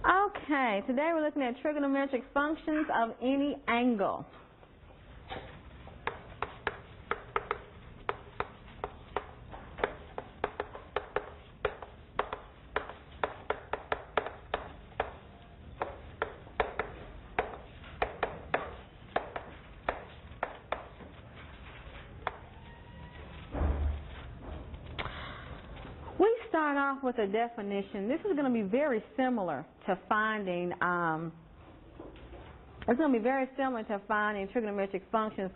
Okay, today we're looking at trigonometric functions of any angle. We start off with a definition. This is going to be very similar to finding trigonometric functions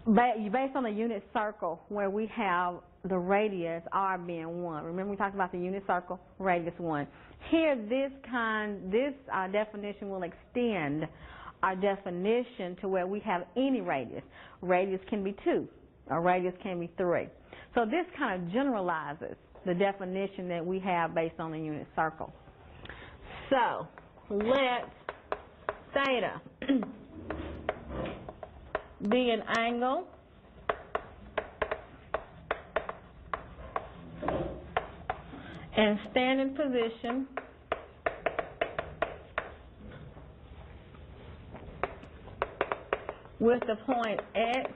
based on the unit circle where we have the radius r being 1. Remember we talked about the unit circle, radius 1. Here this definition will extend our definition to where we have any radius. Radius can be 2 or radius can be 3. So this kind of generalizes the definition that we have based on the unit circle. So let theta be an angle and stand in position with the point x,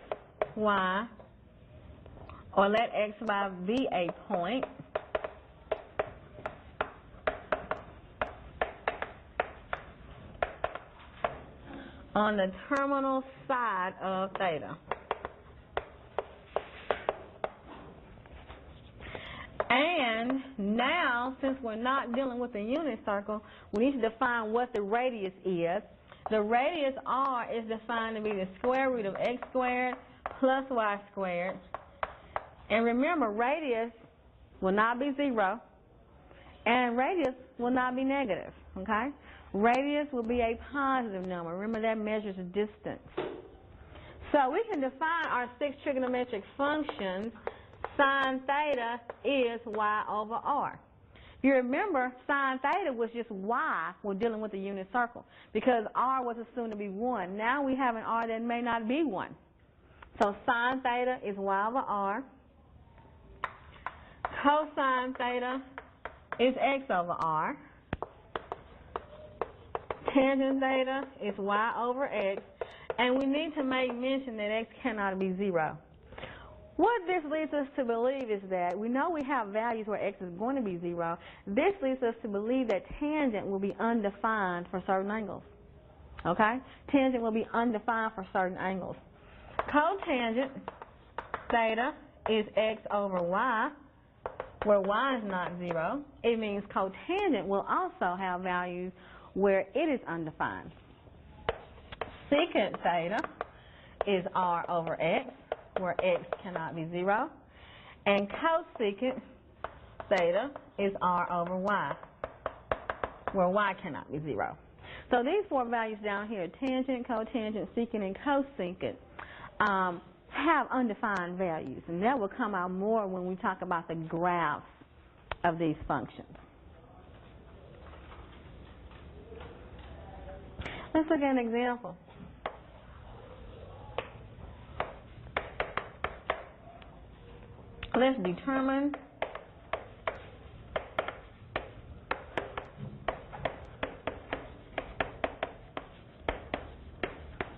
y, or let x, y be a point on the terminal side of theta. And now, since we're not dealing with the unit circle, we need to define what the radius is. The radius r is defined to be the square root of x squared plus y squared. And remember, radius will not be 0, and radius will not be negative, okay? Radius will be a positive number. Remember, that measures distance. So we can define our 6 trigonometric functions. Sine theta is y over r. If you remember, sine theta was just y. We're dealing with the unit circle because r was assumed to be 1. Now we have an r that may not be 1. So sine theta is y over r. Cosine theta is x over r. Tangent theta is y over x. And we need to make mention that x cannot be 0. What this leads us to believe is that we know we have values where x is going to be 0. This leads us to believe that tangent will be undefined for certain angles. Okay? Tangent will be undefined for certain angles. Cotangent theta is x over y, where y is not 0. It means cotangent will also have values where it is undefined. Secant theta is r over x, where x cannot be 0. And cosecant theta is r over y, where y cannot be 0. So these 4 values down here, tangent, cotangent, secant, and cosecant, have undefined values. And that will come out more when we talk about the graphs of these functions. Let's look at an example. Let's determine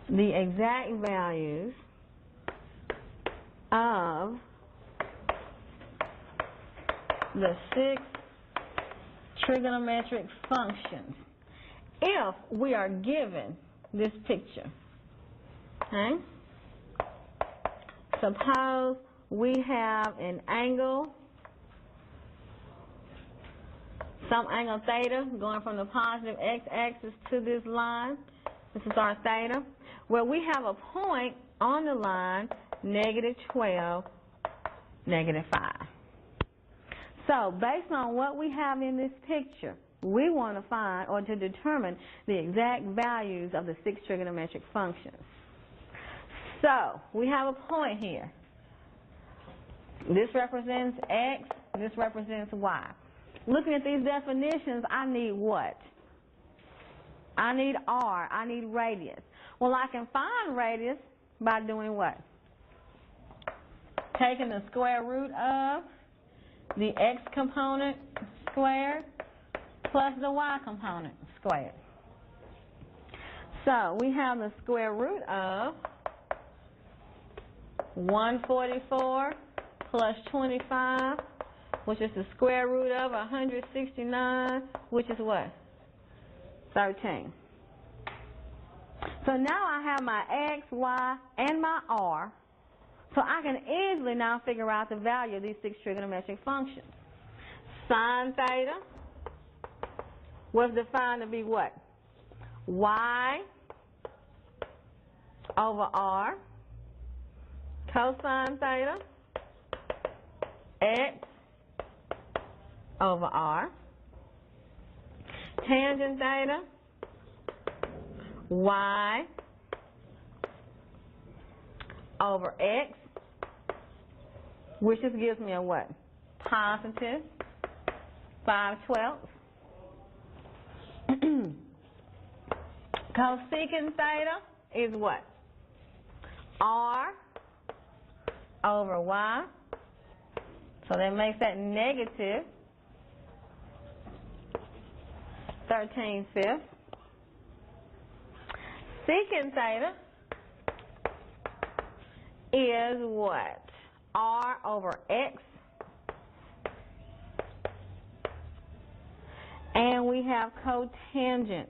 the exact values of the 6 trigonometric functions if we are given this picture. Okay? Suppose we have an angle, some angle theta going from the positive x-axis to this line. This is our theta, where we have a point on the line, -12, -5. So based on what we have in this picture, we want to find or to determine the exact values of the 6 trigonometric functions. So we have a point here. This represents x, this represents y. Looking at these definitions, I need what? I need r, I need radius. Well, I can find radius by doing what? Taking the square root of the x component squared plus the y component squared. So we have the square root of 144 plus 25, which is the square root of 169, which is what? 13. So now I have my x, y, and my r. So I can easily now figure out the value of these 6 trigonometric functions. Sine theta was defined to be what? Y over r. Cosine theta, x over r. Tangent theta, y over x, which just gives me a what? Positive 5/12. Cosecant theta is what? R over y. So that makes that negative 13/5. Secant theta is what? R over x. And we have cotangent,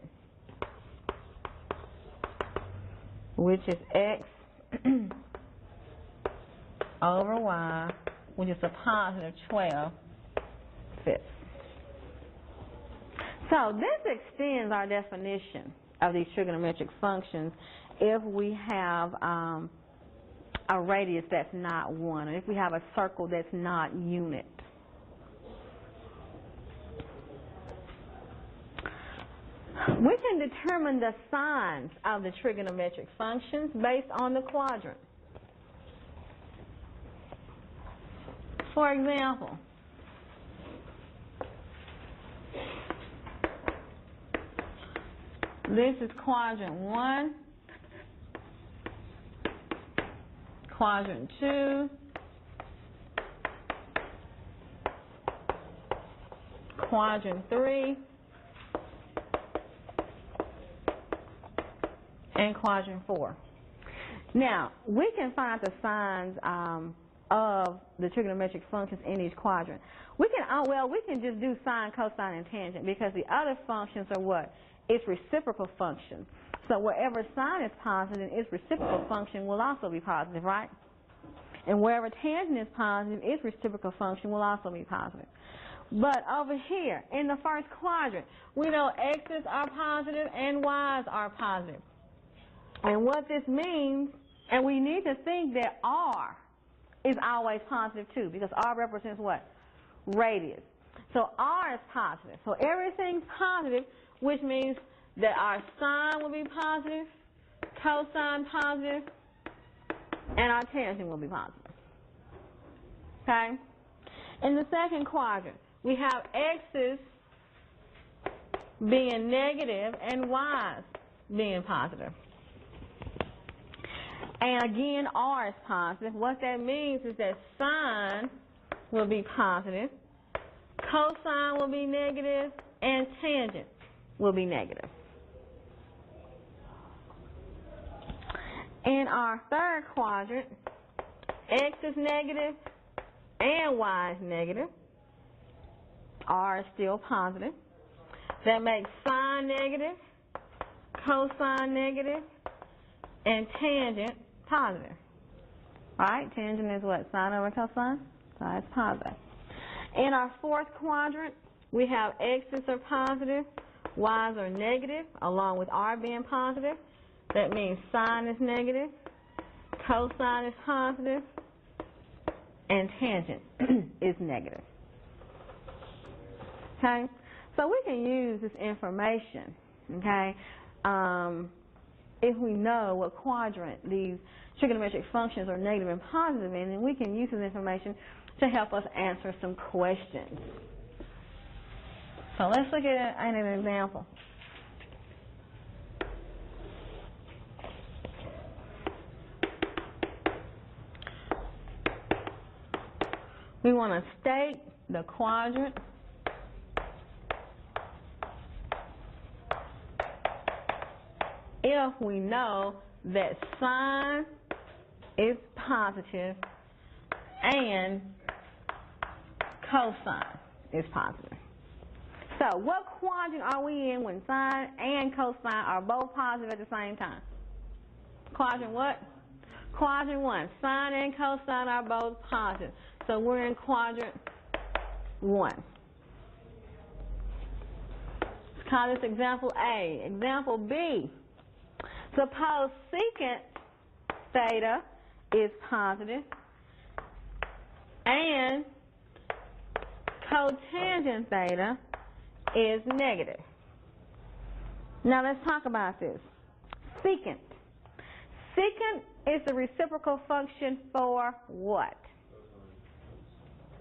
which is x over y, which is a positive 12/5. So this extends our definition of these trigonometric functions if we have a radius that's not 1, or if we have a circle that's not unit. We can determine the signs of the trigonometric functions based on the quadrant. For example, this is quadrant 1, quadrant 2, quadrant 3, and quadrant 4. Now, we can find the signs of the trigonometric functions in each quadrant. We can just do sine, cosine, and tangent, because the other functions are what? It's reciprocal functions. So wherever sine is positive, its reciprocal function will also be positive, right? And wherever tangent is positive, its reciprocal function will also be positive. But over here, in the first quadrant, we know x's are positive and y's are positive. And what this means, and we need to think that r is always positive too, because r represents what? Radius. So r is positive. So everything's positive, which means that our sine will be positive, cosine positive, and our tangent will be positive. Okay? In the second quadrant, we have x's being negative and y's being positive. And again, r is positive. What that means is that sine will be positive, cosine will be negative, and tangent will be negative. In our third quadrant, x is negative and y is negative. R is still positive. That makes sine negative, cosine negative, and tangent positive. All right, tangent is what? Sine over cosine? So it's positive. In our fourth quadrant, we have x's are positive, y's are negative, along with r being positive. That means sine is negative, cosine is positive, and tangent is negative. Okay? So we can use this information, okay, if we know what quadrant these trigonometric functions are negative and positive in, and we can use this information to help us answer some questions. So let's look at an example. We want to state the quadrant if we know that sine is positive and cosine is positive. So what quadrant are we in when sine and cosine are both positive at the same time? Quadrant what? Quadrant 1. Sine and cosine are both positive. So we're in quadrant 1. Let's call this example A. Example B. Suppose secant theta is positive and cotangent theta is negative. Now let's talk about this. Secant. Secant is the reciprocal function for what?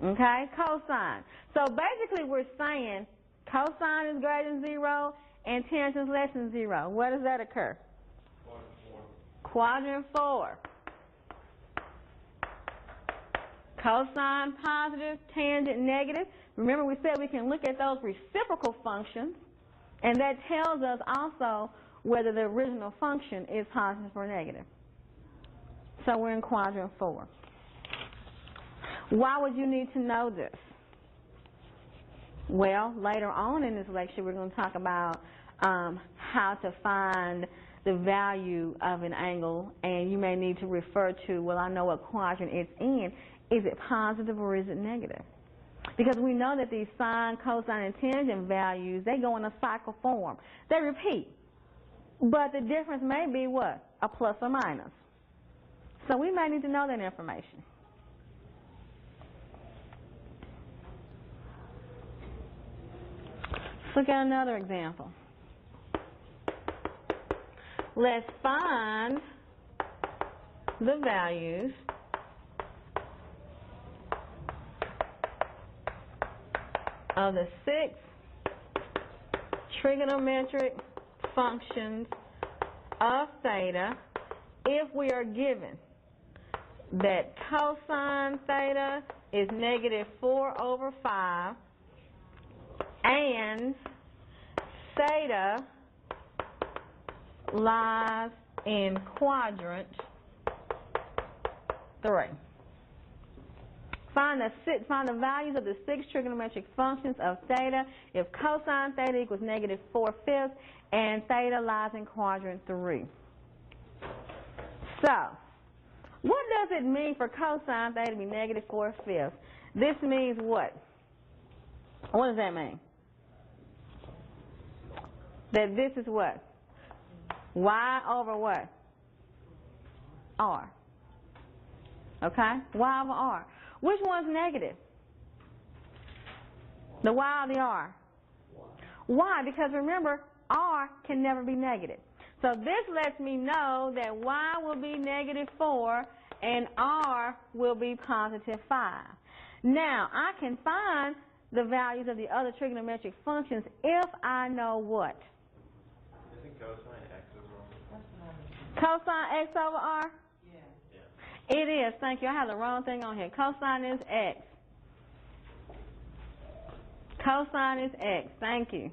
Okay, cosine. So basically we're saying cosine is greater than 0 and tangent is less than 0. Where does that occur? Quadrant 4. Cosine positive, tangent negative. Remember we said we can look at those reciprocal functions, and that tells us also whether the original function is positive or negative. So we're in quadrant 4. Why would you need to know this? Well, later on in this lecture we're going to talk about how to find the value of an angle, and you may need to refer to, well, I know what quadrant it's in. Is it positive or is it negative? Because we know that these sine, cosine, and tangent values, they go in a cycle form. They repeat. But the difference may be what? A plus or minus. So we may need to know that information. Let's look at another example. Let's find the values of the 6 trigonometric functions of theta if we are given that cosine theta is negative 4 over 5 and theta lies in quadrant 3. Find the values of the 6 trigonometric functions of theta if cosine theta equals negative 4/5 and theta lies in quadrant 3. So, what does it mean for cosine theta to be negative 4/5? This means what? What does that mean? That this is what? Y over what? R. Okay? Y over R. Which one's negative? The Y or the R? Why? Because remember, R can never be negative. So this lets me know that Y will be negative 4 and R will be positive 5. Now, I can find the values of the other trigonometric functions if I know what? Isn't cosine x over R? Cosine x over R? Yeah. It is. Thank you. I have the wrong thing on here. Cosine is x. Cosine is x. Thank you.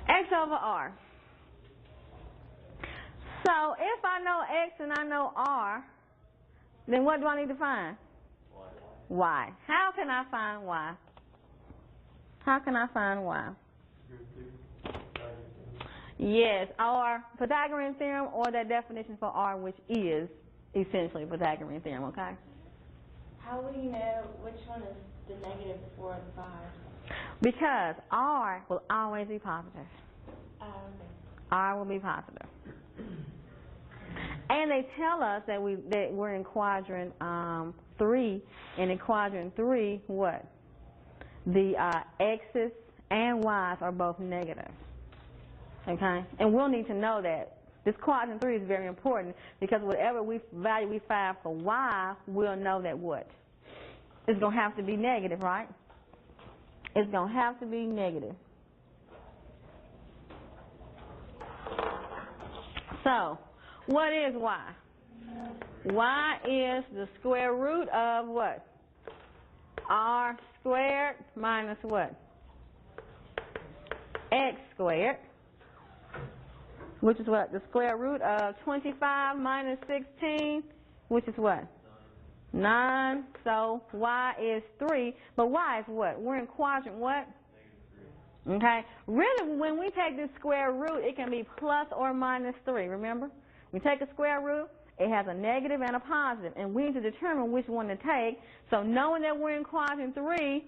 X over R. So if I know x and I know R, then what do I need to find? Y. How can I find Y? How can I find Y? Yes, or Pythagorean theorem or that definition for R, which is essentially Pythagorean theorem, okay? How will you know which one is the negative 4 and 5? Because R will always be positive. Okay. R will be positive. And they tell us that we're in quadrant 3, and in quadrant 3, what? The x's and y's are both negative. Okay? And we'll need to know that. This quadrant 3 is very important because whatever value we find for y, we'll know that what? It's going to have to be negative, right? It's going to have to be negative. So, what is y? Y is the square root of what? R squared minus what? X squared. which is what? The square root of 25 minus 16, which is what? 9. So y is 3. But y is what? We're in quadrant what? Okay. Really, when we take this square root, it can be plus or minus 3. Remember? We take a square root, it has a negative and a positive, and we need to determine which one to take. So knowing that we're in quadrant 3,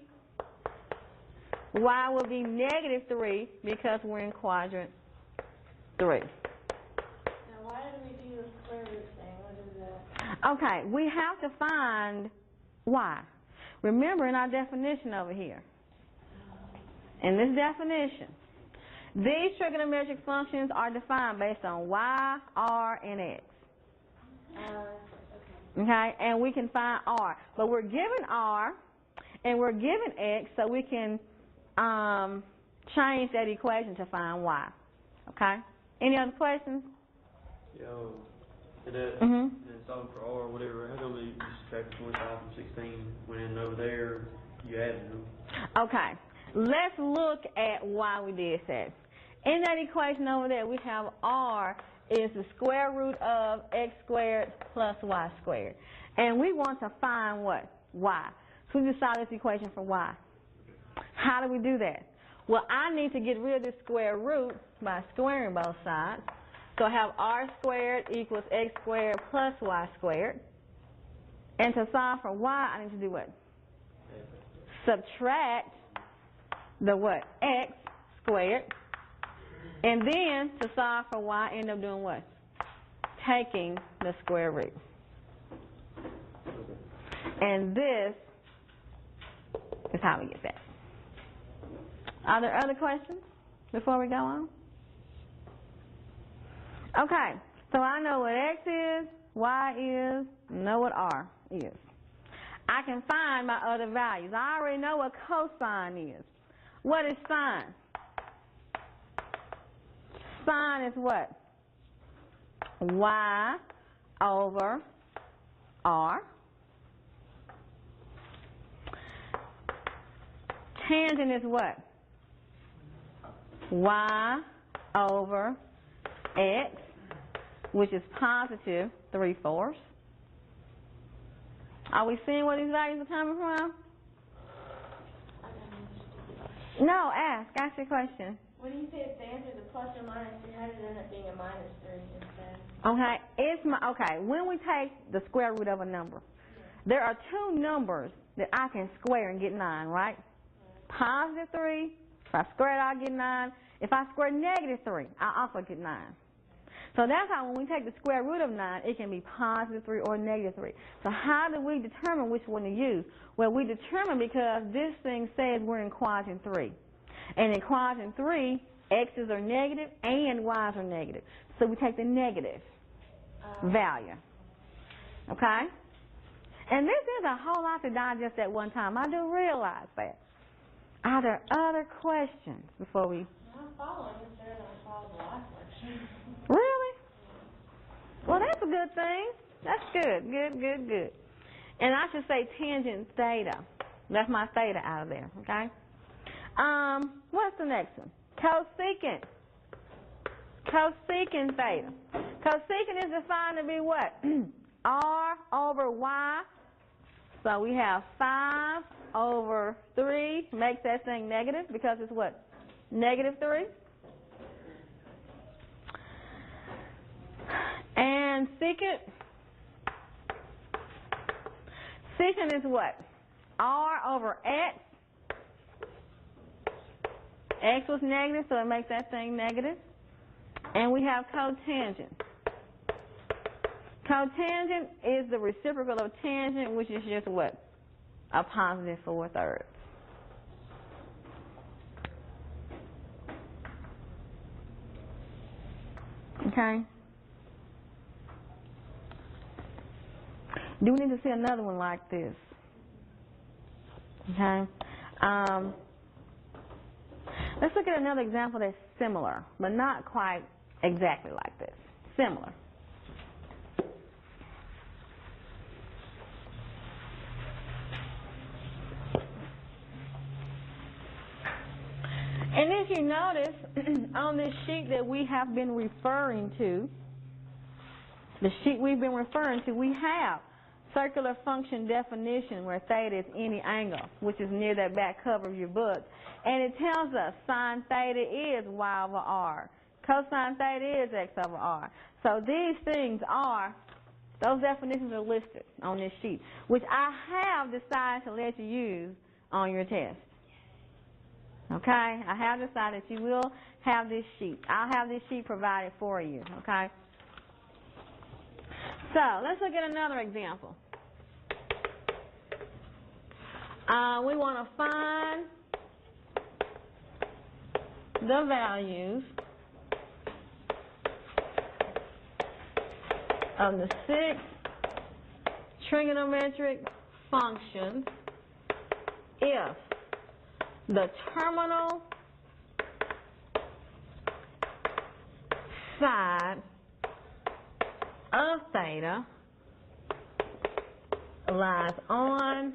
y will be negative 3 because we're in quadrant 3. Now, why did we do the square root thing? What is that? Okay, we have to find y. Remember in our definition over here, in this definition, these trigonometric functions are defined based on y, r, and x. Okay, and we can find r. But we're given r, and we're given x, so we can change that equation to find y. Okay? Any other questions? Yo, and that, Mm-hmm. and solving for R or whatever, how come you subtract 25 from 16 when in over there you added them? Okay, let's look at why we did that. In that equation over there, we have r is the square root of x squared plus y squared. And we want to find what? Y. So we just solve this equation for y. How do we do that? Well, I need to get rid of this square root by squaring both sides. So I have r squared equals x squared plus y squared. And to solve for y, I need to do what? Subtract the what? X squared. And then to solve for y, end up doing what? Taking the square root. And this is how we get that. Are there other questions before we go on? Okay, so I know what x is, y is, know what r is. I can find my other values. I already know what cosine is. What is sine? Sine is what? Y over r. Tangent is what? Y over x, which is positive 3/4. Are we seeing where these values are coming from? No, ask your question. When you say it's the answer to plus or minus 3, how does it end up being a minus 3 instead? Okay, when we take the square root of a number, there are two numbers that I can square and get 9, right? Positive 3, if I square it, I'll get 9. If I square negative 3, I'll also get 9. So that's how when we take the square root of 9, it can be positive 3 or negative 3. So how do we determine which one to use? Well, we determine because this thing says we're in quadrant 3. And in quadrant 3, x's are negative and y's are negative. So we take the negative value. Okay? And this is a whole lot to digest at one time. I do realize that. Are there other questions before we... I'm following this there and I follow the last question. Really? Well, that's a good thing. That's good. Good. And I should say tangent theta. That's my theta out of there, okay? What's the next one? Cosecant. Cosecant theta. Cosecant is defined to be what? R over y. So we have 5 over 3 makes that thing negative because it's what? Negative 3. And secant. Secant is what? R over x. X was negative, so it makes that thing negative. And we have cotangent. Cotangent is the reciprocal of tangent, which is just what? A positive 4/3. Okay? Do we need to see another one like this? Okay? Let's look at another example that's similar, but not quite exactly like this. Similar. In And if you notice, on this sheet that we have been referring to, the sheet we've been referring to, we have circular function definition where theta is any angle, which is near that back cover of your book. And it tells us sine theta is y over r. Cosine theta is x over r. So these things are, those definitions are listed on this sheet, which I have decided to let you use on your test. Okay? I have decided that you will have this sheet. I'll have this sheet provided for you. Okay? So let's look at another example. We want to find the values of the 6 trigonometric functions if the terminal side of theta lies on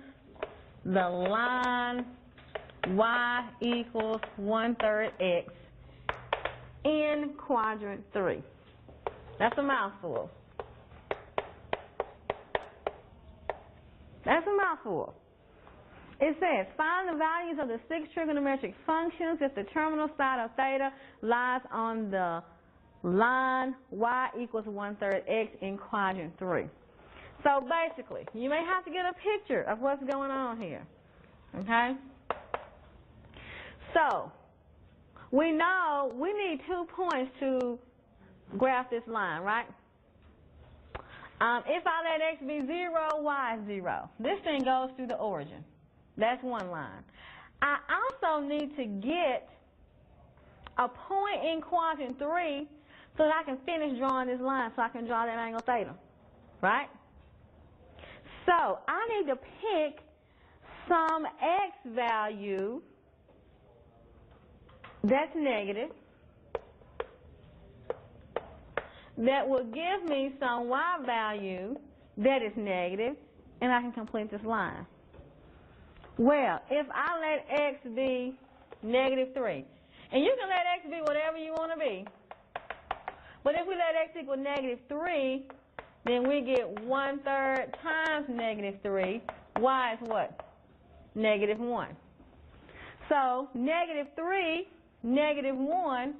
the line y equals 1/3 x in quadrant 3. That's a mouthful. That's a mouthful. It says, find the values of the 6 trigonometric functions if the terminal side of theta lies on the line y equals 1/3 x in quadrant 3. So basically, you may have to get a picture of what's going on here. Okay? So, we know we need 2 points to graph this line, right? If I let x be 0, y is 0. This thing goes through the origin. That's one line. I also need to get a point in quadrant 3 so that I can finish drawing this line so I can draw that angle theta, right? So I need to pick some x value that's negative that will give me some y value that is negative, and I can complete this line. Well, if I let x be -3, and you can let x be whatever you want to be, but if we let x equal -3, then we get 1/3 times -3. Y is what? -1. So -3, -1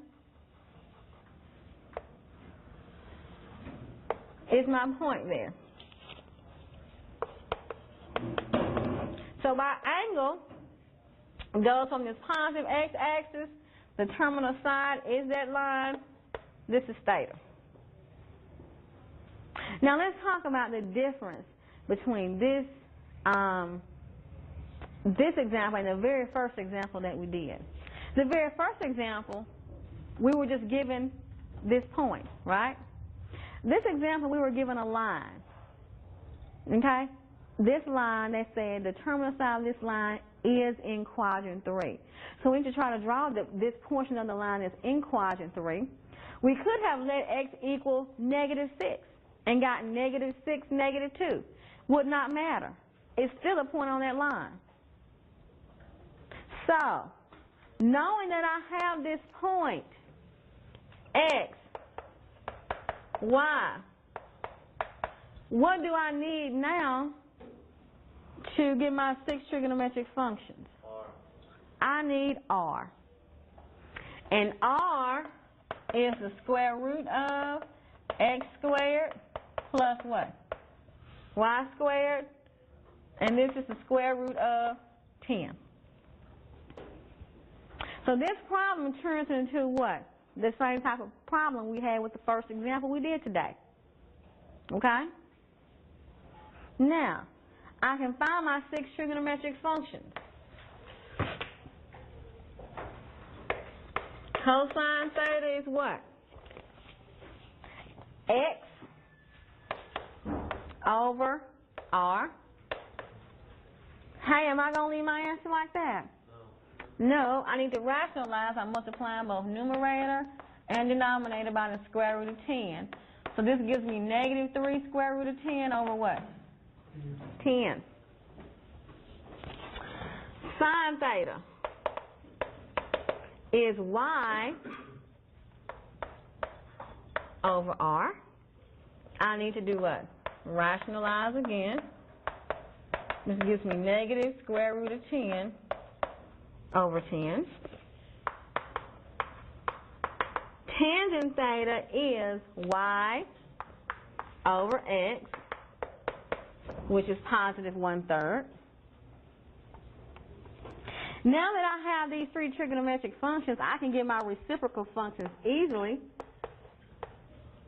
is my point there. So my angle goes from this positive x-axis, the terminal side is that line, this is theta. Now let's talk about the difference between this example and the very first example that we did. The very first example, we were just given this point, right? This example, we were given a line, okay? This line, they said the terminal side of this line is in quadrant 3. So we need to try to draw this portion of the line that's in quadrant 3. We could have let x equal -6 and got -6, -2. Would not matter. It's still a point on that line. So, knowing that I have this point, x, y, what do I need now to get my 6 trigonometric functions? R. I need r. And r is the square root of x squared plus what? Y squared. And this is the square root of 10. So this problem turns into what? The same type of problem we had with the first example we did today. Okay? Now, I can find my 6 trigonometric functions. Cosine theta is what? X over r. Hey, am I going to leave my answer like that? No, I need to rationalize. I'm multiplying both numerator and denominator by the square root of 10. So this gives me -3 square root of 10 over what? 10. Sine theta is y over r. I need to do what? Rationalize again. This gives me negative square root of 10 over 10. Tangent theta is y over x, which is positive 1/3. Now that I have these three trigonometric functions, I can get my reciprocal functions easily.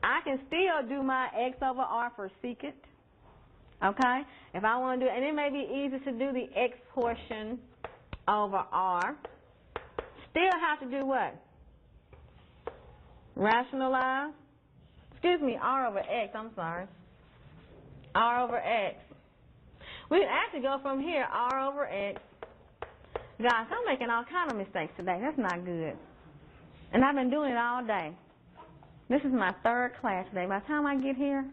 I can still do my x over r for secant, okay? If I want to do, and it may be easy to do the x portion over r. Still have to do what? Rationalize. Excuse me, r over x, I'm sorry. R over x. We can actually go from here, r over x. Guys, I'm making all kind of mistakes today. That's not good. And I've been doing it all day. This is my third class today. By the time I get here,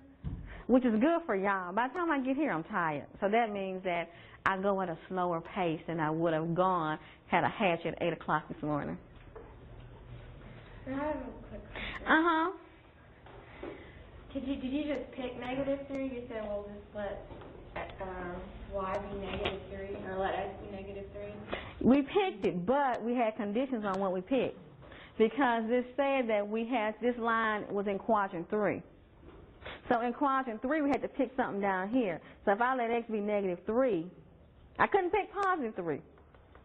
which is good for y'all, by the time I get here, I'm tired. So that means that I go at a slower pace than I would have gone had I had you at 8 o'clock this morning. I have a quick question. Uh-huh. Did you just pick -3? You said we'll just let y be -3 or let x be -3? We picked it, but we had conditions on what we picked. Because this said that this line was in quadrant 3. So in quadrant 3, we had to pick something down here. So if I let x be -3, I couldn't pick positive 3.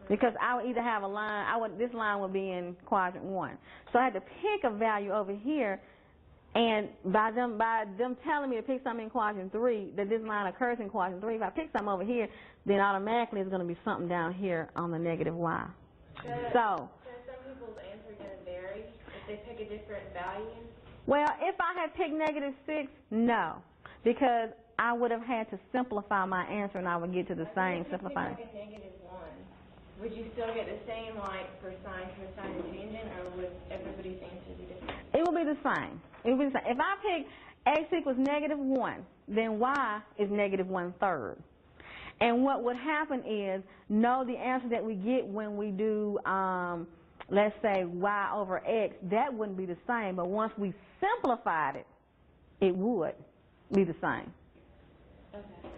Because I would either have a line, this line would be in quadrant 1. So I had to pick a value over here, and by them telling me to pick something in quadrant 3, that this line occurs in quadrant 3, if I pick something over here, then automatically it's going to be something down here on the negative y. So some people's answer going to vary if they pick a different value? Well, if I had picked -6, no, because I would have had to simplify my answer, and I would get to the same simplifying. If you pick like a -1, would you still get the same, like for sine, cosine, and tangent, or would everybody's answer be different? It will be the same. It will be the same. If I pick x equals -1, then y is -1/3. And what would happen is, no, the answer that we get when we do, let's say, y over x, that wouldn't be the same. But once we simplified it, it would be the same. Okay.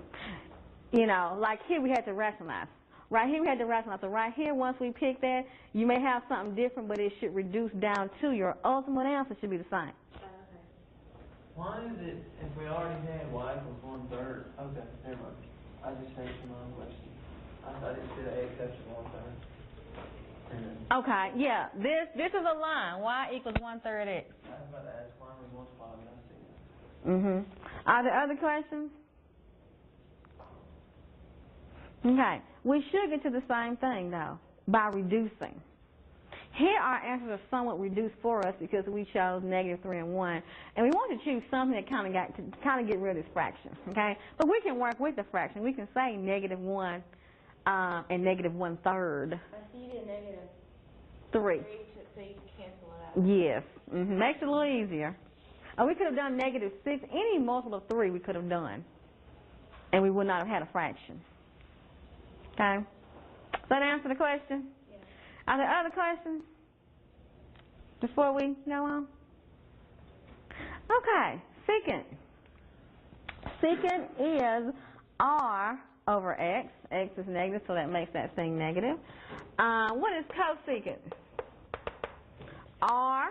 You know, like here we had to rationalize. Right here we had to rationalize. So right here, once we pick that, you may have something different, but it should reduce down to your ultimate answer should be the same. Okay. Why is it, if we already had y equals 1/3, okay, never mind. I just changed my own question. I thought it said x after 1/3. Okay, yeah, this is a line, y equals 1/3 x. I was about to ask why we multiply, but I see it. Are there other questions? Okay, we should get to the same thing, though, by reducing. Here our answers are somewhat reduced for us because we chose -3 and 1, and we want to choose something that kind of get rid of this fraction, okay? But we can work with the fraction. We can say -1 and -1/3. I see you did -3. so you can cancel it out. Yes, makes it a little easier. Or we could have done -6. Any multiple of 3 we could have done, and we would not have had a fraction. Okay? Does that answer the question? Yes. Are there other questions before we go on? Okay, secant. Secant is r over x. X is negative, so that makes that thing negative. What is cosecant? R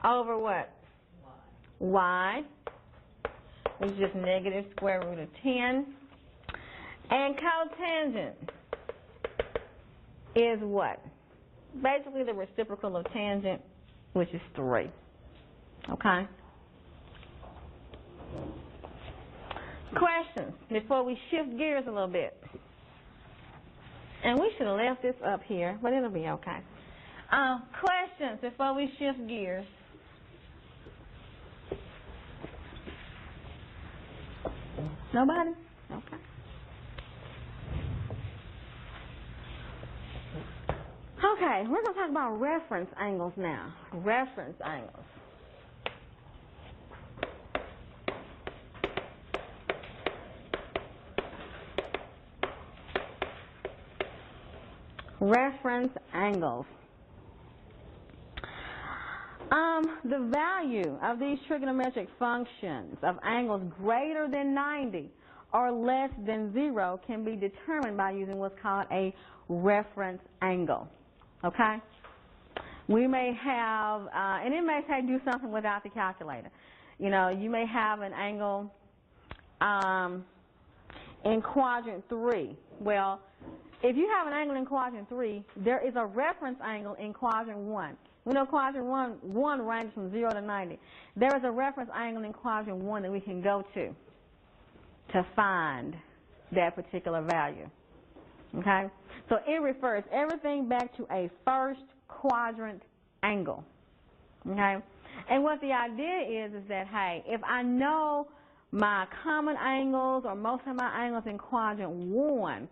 over what? Y. Which is just negative square root of 10. And cotangent is what? Basically the reciprocal of tangent, which is 3. Okay? Questions before we shift gears a little bit. And we should have left this up here, but it'll be okay. Questions before we shift gears. Nobody? Okay. Okay, we're going to talk about reference angles now. Reference angles. Reference angles. The value of these trigonometric functions of angles greater than 90 or less than 0 can be determined by using what's called a reference angle. Okay? We may have, and it may say do something without the calculator. You know, you may have an angle in quadrant 3. Well, if you have an angle in quadrant 3, there is a reference angle in quadrant 1. We know quadrant 1 ranges from 0 to 90. There is a reference angle in quadrant 1 that we can go to find that particular value. Okay? So it refers everything back to a first quadrant angle. Okay? And what the idea is that, hey, if I know my common angles or most of my angles in quadrant 1,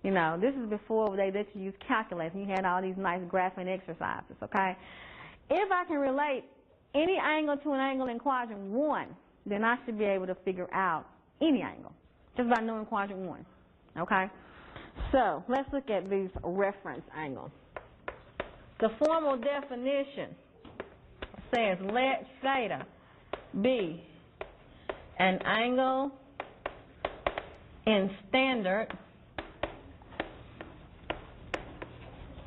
you know, this is before they let you use calculators and you had all these nice graphing exercises, okay? If I can relate any angle to an angle in quadrant 1, then I should be able to figure out any angle just by knowing quadrant 1, okay? So let's look at these reference angles. The formal definition says let theta be an angle in standard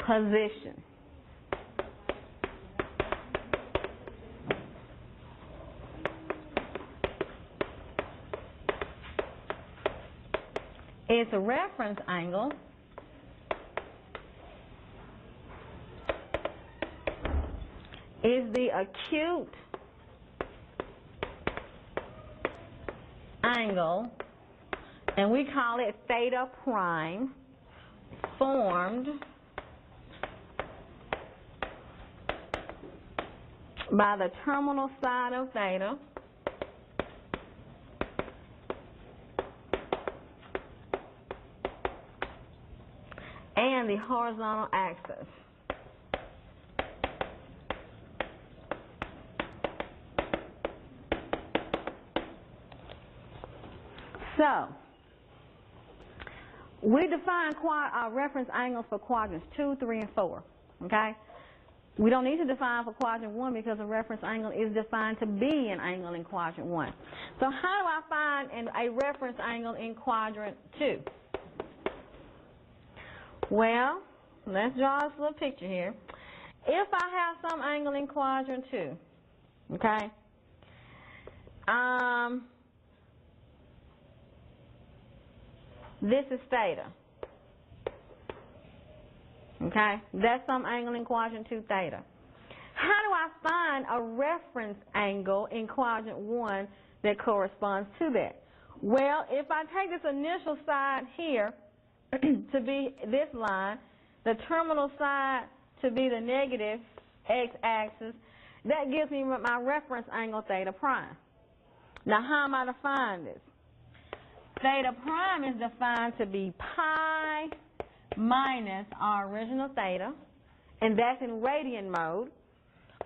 position. Its reference angle is the acute angle, and we call it theta prime, formed by the terminal side of theta and the horizontal axis. So, we define reference angles for quadrants 2, 3, and 4, okay? We don't need to define for quadrant 1 because a reference angle is defined to be an angle in quadrant 1. So how do I find a reference angle in quadrant 2? Well, let's draw this little picture here. If I have some angle in quadrant 2, okay, this is theta. Okay, that's some angle in quadrant 2 theta. How do I find a reference angle in quadrant 1 that corresponds to that? Well, if I take this initial side here to be this line, the terminal side to be the negative x-axis, that gives me my reference angle theta prime. Now, how am I to find this? Theta prime is defined to be pi minus our original theta, and that's in radian mode,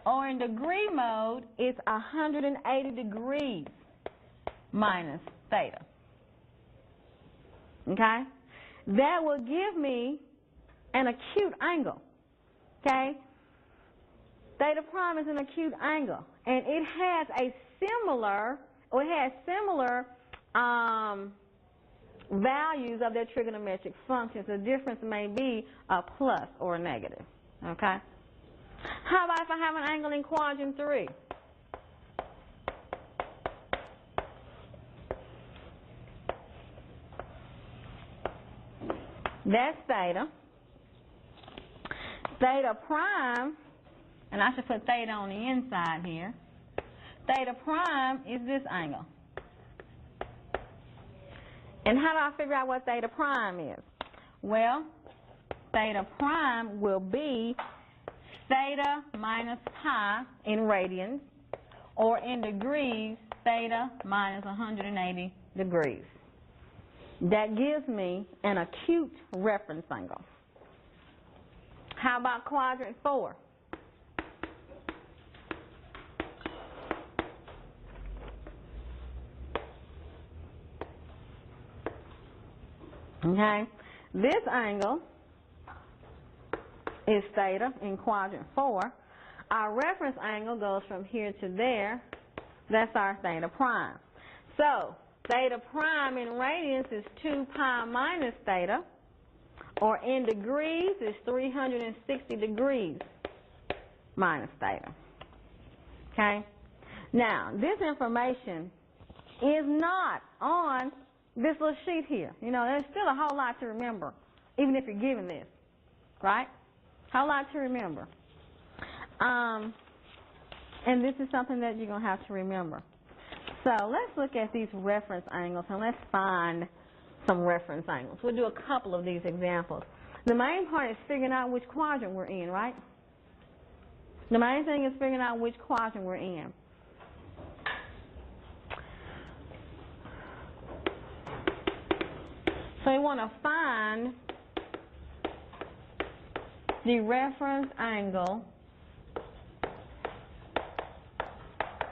or in degree mode, it's 180 degrees minus theta. Okay? That will give me an acute angle. Okay? Theta prime is an acute angle, and it has a similar, or it has similar values of their trigonometric functions. The difference may be a plus or a negative. Okay? How about if I have an angle in quadrant 3? That's theta. Theta prime, and I should put theta on the inside here. Theta prime is this angle. And how do I figure out what theta prime is? Well, theta prime will be theta minus pi in radians, or in degrees, theta minus 180 degrees. That gives me an acute reference angle. How about quadrant 4? Okay, this angle is theta in quadrant 4. Our reference angle goes from here to there. That's our theta prime. So theta prime in radians is 2 pi minus theta, or in degrees is 360 degrees minus theta. Okay? Now, this information is not on this little sheet here. You know, there's still a whole lot to remember, even if you're given this, right? A whole lot to remember. And this is something that you're going to have to remember. So let's look at these reference angles, and let's find some reference angles. We'll do a couple of these examples. The main part is figuring out which quadrant we're in, right? The main thing is figuring out which quadrant we're in. So you want to find the reference angle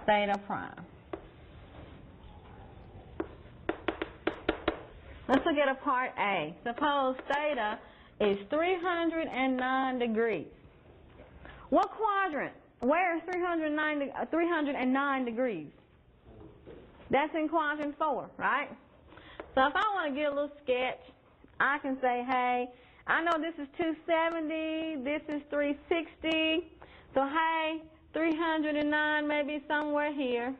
theta prime. Let's look at a part A. Suppose theta is 309 degrees. What quadrant? Where is 309 degrees? That's in quadrant 4, right? So if I want to get a little sketch, I can say, hey, I know this is 270, this is 360. So, hey, 309 may be somewhere here.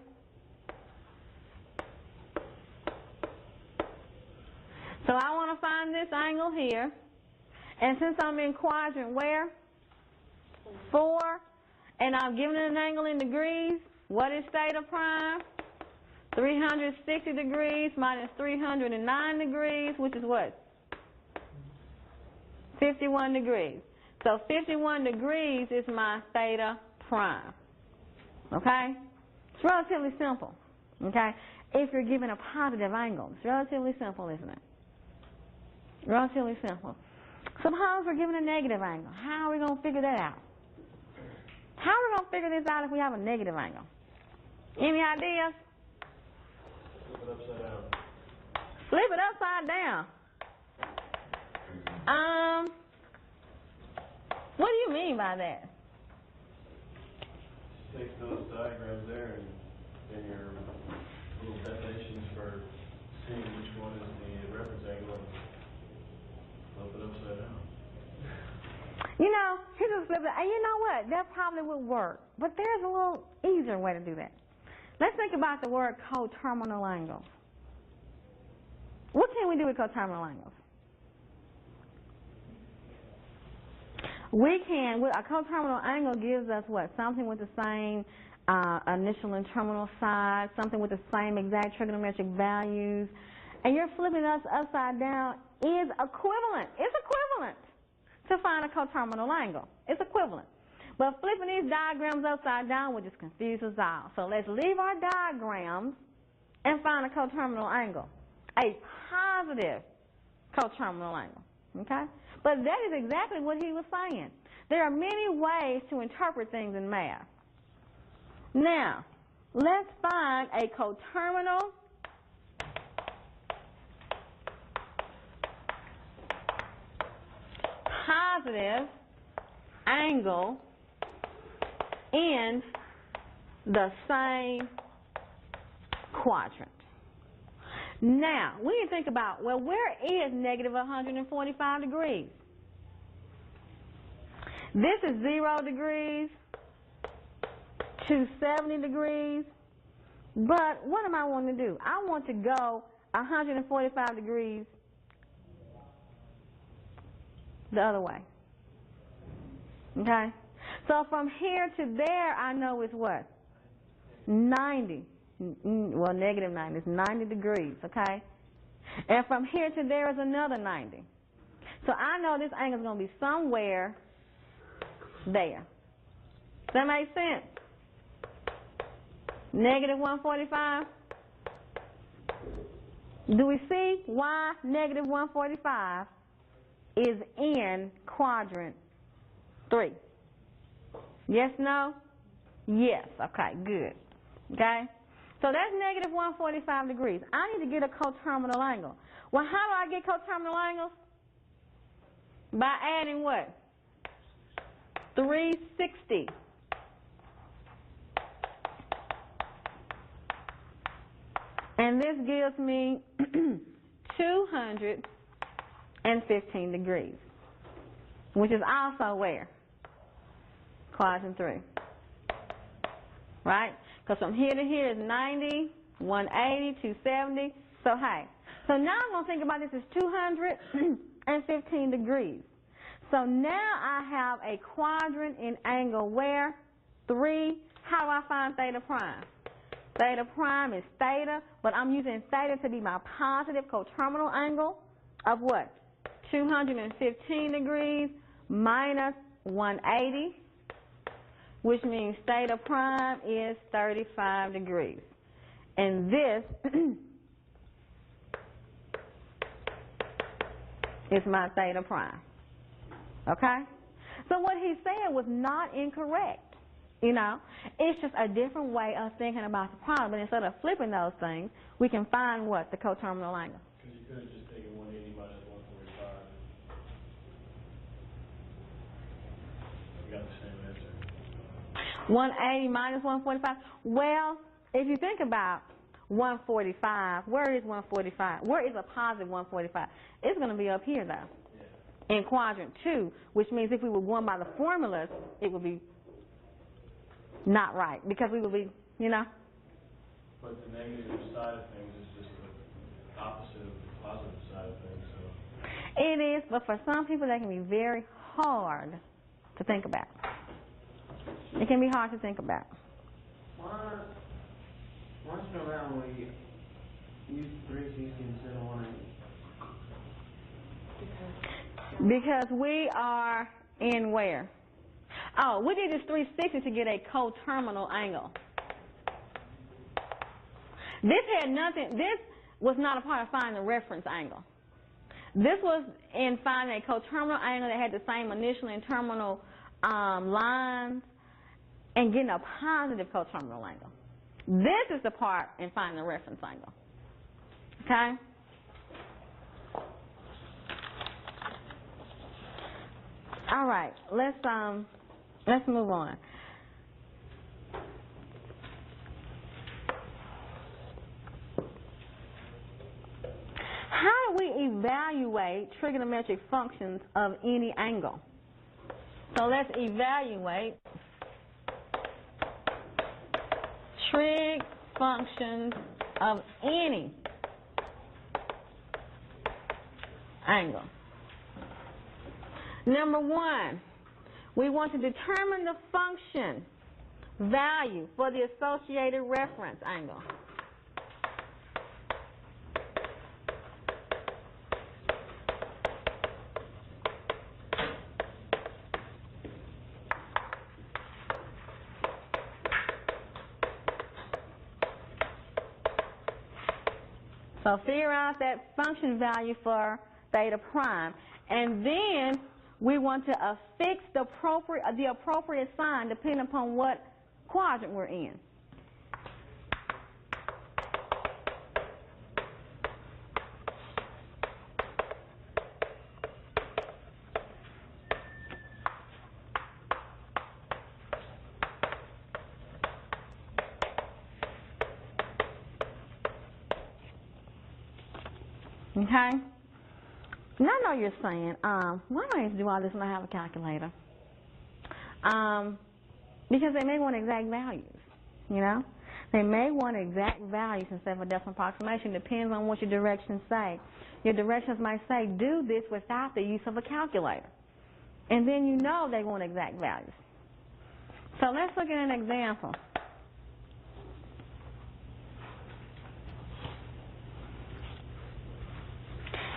So I want to find this angle here. And since I'm in quadrant where? 4. And I'm giving it an angle in degrees. What is theta prime? 360 degrees minus 309 degrees, which is what? 51 degrees. So 51 degrees is my theta prime. Okay? It's relatively simple. Okay? If you're given a positive angle. It's relatively simple, isn't it? Relatively simple. Suppose we're given a negative angle. How are we going to figure that out? How are we going to figure this out if we have a negative angle? Any ideas? Flip it upside down. Flip it upside down. What do you mean by that? Take those diagrams there and your little definitions for seeing which one is the reference angle and flip it upside down. You know, he just flipped it. And you know what? That probably would work. But there's a little easier way to do that. Let's think about the word coterminal angles. What can we do with coterminal angles? We can, a coterminal angle gives us what? Something with the same initial and terminal side, something with the same exact trigonometric values. And you're flipping us upside down is equivalent. It's equivalent to find a coterminal angle. It's equivalent. But flipping these diagrams upside down will just confuse us all. So let's leave our diagrams and find a coterminal angle. A positive coterminal angle. Okay? But that is exactly what he was saying. There are many ways to interpret things in math. Now, let's find a coterminal positive angle in the same quadrant. Now, we need to think about, well, where is negative 145 degrees? This is 0 degrees, 270 degrees, but what am I wanting to do? I want to go 145 degrees the other way. Okay? So from here to there, I know it's what? 90. Well, negative 90 is 90 degrees, okay? And from here to there is another 90. So I know this angle is going to be somewhere there. Does that make sense? Negative 145. Do we see why negative 145 is in quadrant 3? Yes, no? Yes. Okay, good. Okay? So that's negative 145 degrees. I need to get a coterminal angle. Well, how do I get coterminal angles? By adding what? 360. And this gives me 215 degrees, which is also where? Quadrant 3. Right? Because from here to here is 90, 180, 270. So, hey. So now I'm going to think about this as 215 degrees. So now I have a quadrant in angle where? 3. How do I find theta prime? Theta prime is theta, but I'm using theta to be my positive coterminal angle of what? 215 degrees minus 180, which means theta prime is 35 degrees. And this is my theta prime. Okay? So what he said was not incorrect. You know, it's just a different way of thinking about the problem. But instead of flipping those things, we can find what? The coterminal angle. Because you could have just taken 180 minus 145. You got the same answer. 180 minus 145. Well, if you think about 145, where is 145? Where is a positive 145? It's going to be up here, though, in quadrant 2, which means if we were going by the formulas, it would be not right, because we would be, you know. But the negative side of things is just the opposite of the positive side of things. So. It is, but for some people, that can be very hard to think about. It can be hard to think about. Once in a while we use 360 instead of 180. Because we are in where? Oh, we did this 360 to get a coterminal angle. This had nothing, this was not a part of finding the reference angle. This was in finding a coterminal angle that had the same initial and terminal lines and getting a positive coterminal angle. This is the part in finding the reference angle. Okay? All right, let's move on. How do we evaluate trigonometric functions of any angle? So let's evaluate trig functions of any angle. Number 1, we want to determine the function value for the associated reference angle. So figure out that function value for theta prime, and then we want to affix the appropriate sign depending upon what quadrant we're in. Okay? And I know you're saying, why do I have to do all this when I have a calculator? Because they may want exact values, you know? They may want exact values instead of a decimal approximation. Depends on what your directions say. Your directions might say, do this without the use of a calculator. And then you know they want exact values. So let's look at an example.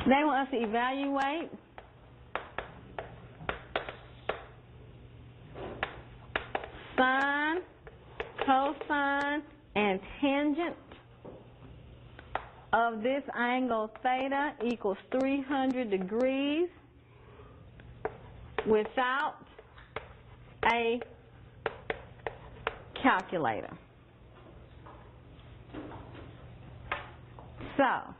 They want us to evaluate sine, cosine, and tangent of this angle theta equals 300 degrees without a calculator. So,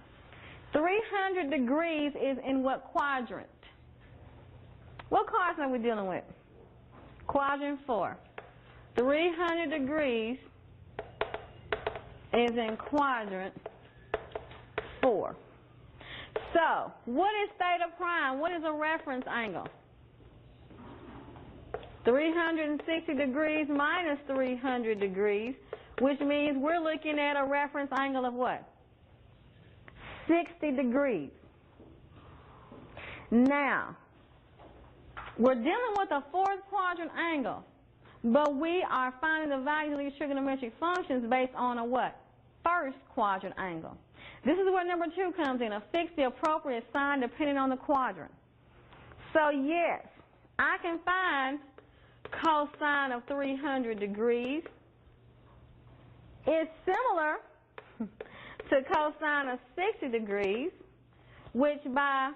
300 degrees is in what quadrant? What quadrant are we dealing with? quadrant 4. 300 degrees is in quadrant 4. So, what is theta prime? What is a reference angle? 360 degrees minus 300 degrees, which means we're looking at a reference angle of what? 60 degrees. Now, we're dealing with a fourth quadrant angle, but we are finding the values of these trigonometric functions based on a what? First quadrant angle. This is where number 2 comes in, affix the appropriate sign depending on the quadrant. So yes, I can find cosine of 300 degrees. It's similar to cosine of 60 degrees, which by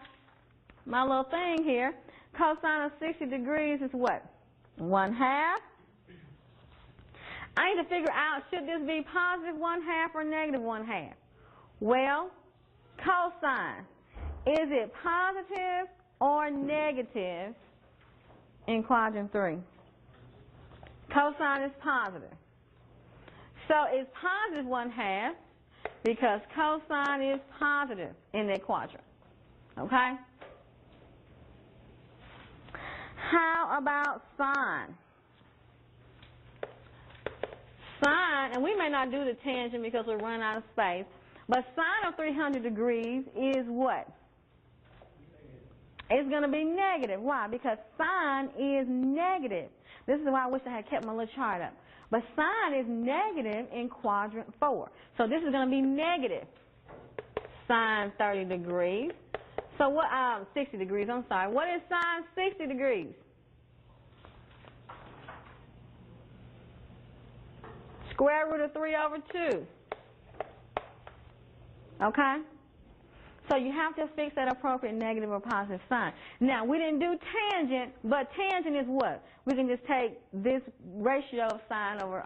my little thing here, cosine of 60 degrees is what? 1/2. I need to figure out, should this be positive 1/2 or negative 1/2? Well, cosine, is it positive or negative in quadrant 3? Cosine is positive. So it's positive 1/2 because cosine is positive in that quadrant. Okay? How about sine? Sine, and we may not do the tangent because we're running out of space, but sine of 300 degrees is what? It's going to be negative. Why? Because sine is negative. This is why I wish I had kept my little chart up. But sine is negative in quadrant 4. So this is going to be negative sine 30 degrees. So what, 60 degrees, I'm sorry. What is sine 60 degrees? Square root of 3/2. Okay? So you have to fix that appropriate negative or positive sign. Now, we didn't do tangent, but tangent is what? We can just take this ratio of sine over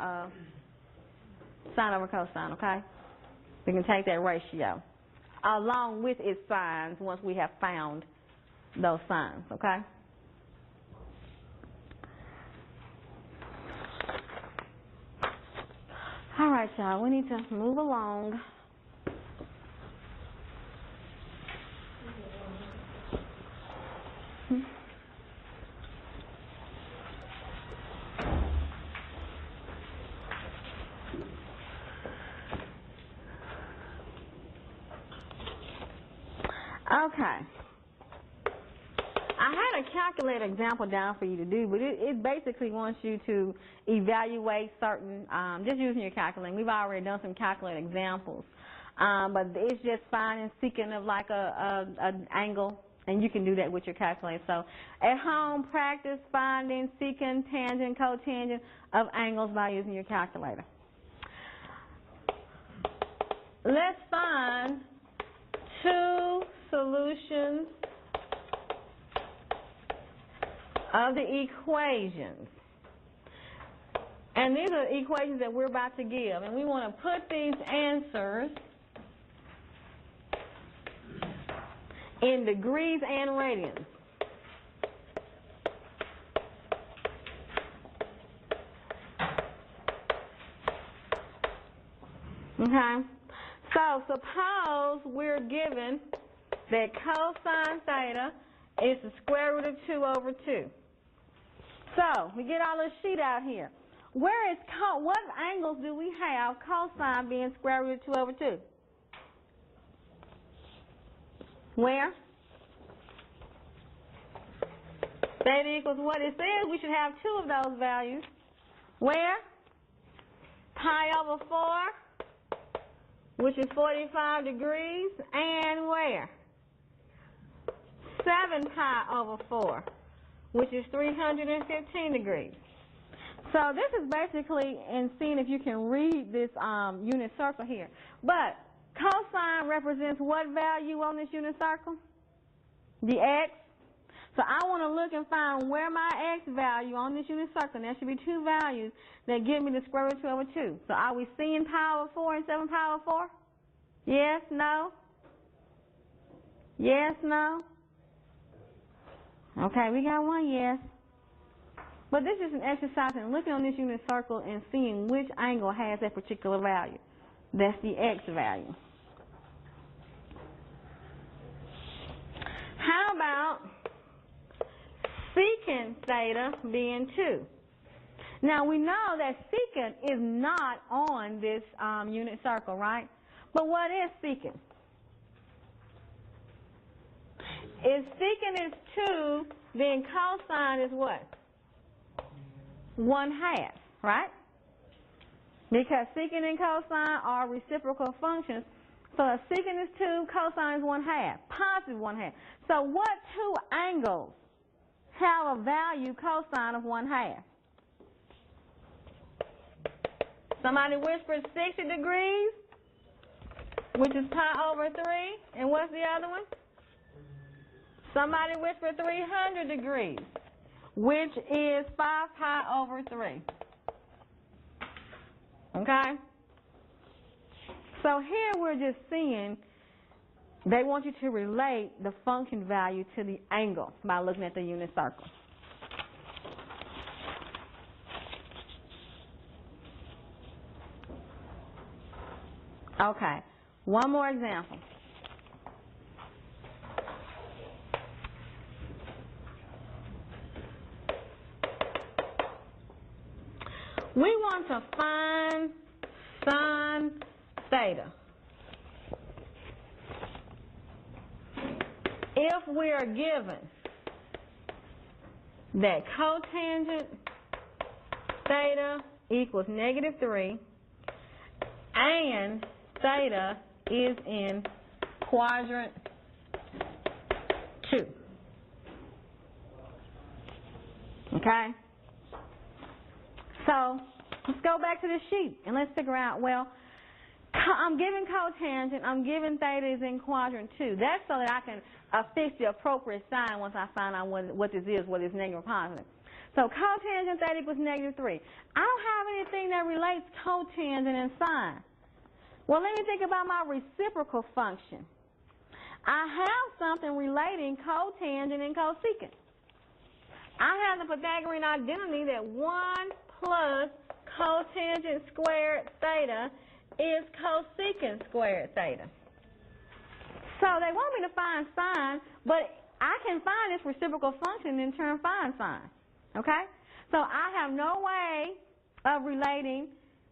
cosine, okay? We can take that ratio along with its signs once we have found those signs, okay? All right, y'all, we need to move along. Okay. I had a calculator example down for you to do, but it basically wants you to evaluate certain, just using your calculator. We've already done some calculator examples, but it's just finding secant of like an angle, and you can do that with your calculator. So at home, practice finding secant, tangent, cotangent of angles by using your calculator. Let's find 2 solutions of the equations. And these are the equations that we're about to give. And we want to put these answers in degrees and radians. Okay? So suppose we're given that cosine theta is the square root of 2/2. So we get our little sheet out here. Where is what angles do we have cosine being square root of 2/2? Where? That equals what it says. We should have 2 of those values. Where? Pi/4, which is 45 degrees, and where? 7 pi/4, which is 315 degrees. So this is basically in seeing if you can read this unit circle here. But cosine represents what value on this unit circle? The x. So I want to look and find where my x value on this unit circle, and there should be 2 values that give me the square root of 2/2. So are we seeing pi/4 and 7 pi/4? Yes, no? Yes, no? Okay, we got one yes. But this is an exercise in looking on this unit circle and seeing which angle has that particular value. That's the x value. How about secant theta being 2? Now we know that secant is not on this unit circle, right? But what is secant? If secant is 2, then cosine is what? 1/2, right? Because secant and cosine are reciprocal functions. So if secant is 2, cosine is 1/2, positive 1/2. So what two angles have a value cosine of 1/2? Somebody whispered 60 degrees, which is pi over 3. And what's the other one? Somebody whispered 300 degrees, which is 5 pi over 3. Okay? So here we're just seeing they want you to relate the function value to the angle by looking at the unit circle. Okay, one more example. We want to find sine theta. If we are given that cotangent theta equals -3 and theta is in quadrant 2. Okay? So let's go back to the sheet and let's figure out, well, I'm given cotangent, I'm given theta is in quadrant 2. That's so that I can fix the appropriate sign once I find out what this is, whether it's negative or positive. So cotangent theta equals -3. I don't have anything that relates cotangent and sine. Well, let me think about my reciprocal function. I have something relating cotangent and cosecant. I have the Pythagorean identity that 1 plus cotangent squared theta is cosecant squared theta. So they want me to find sine, but I can find this reciprocal function and in turn find sine. Okay? So I have no way of relating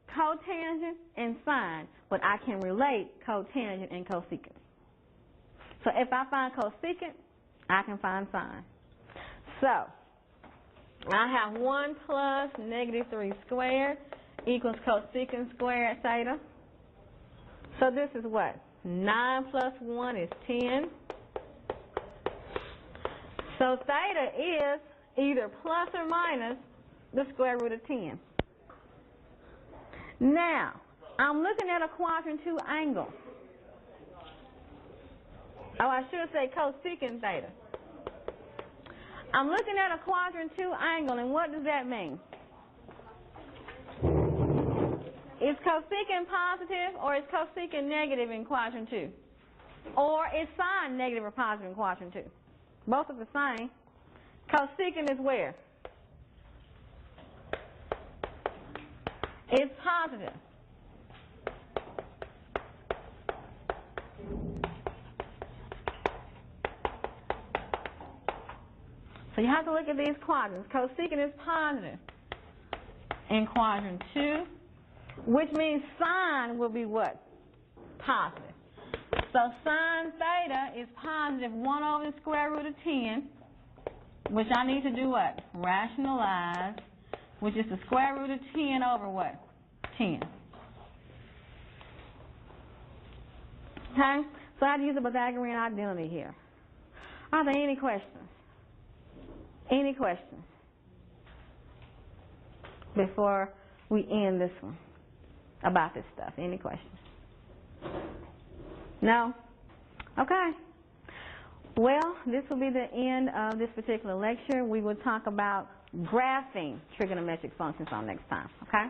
cotangent and sine, but I can relate cotangent and cosecant. So if I find cosecant, I can find sine. So I have 1 plus -3 squared equals cosecant squared theta. So this is what? 9 plus 1 is 10. So theta is either plus or minus the square root of 10. Now, I'm looking at a quadrant 2 angle. Oh, I should say cosecant theta. I'm looking at a quadrant 2 angle, and what does that mean? Is cosecant positive or is cosecant negative in quadrant 2? Or is sine negative or positive in quadrant 2? Both are the same. Cosecant is where? It's positive. So you have to look at these quadrants. Cosecant is positive in quadrant 2, which means sine will be what? Positive. So sine theta is positive 1 over the square root of 10, which I need to do what? Rationalize, which is the square root of 10 over what? 10. Okay? So I have to use the Pythagorean identity here. Are there any questions? Any questions before we end this one about this stuff? Any questions? No? Okay. Well, this will be the end of this particular lecture. We will talk about graphing trigonometric functions on next time. Okay?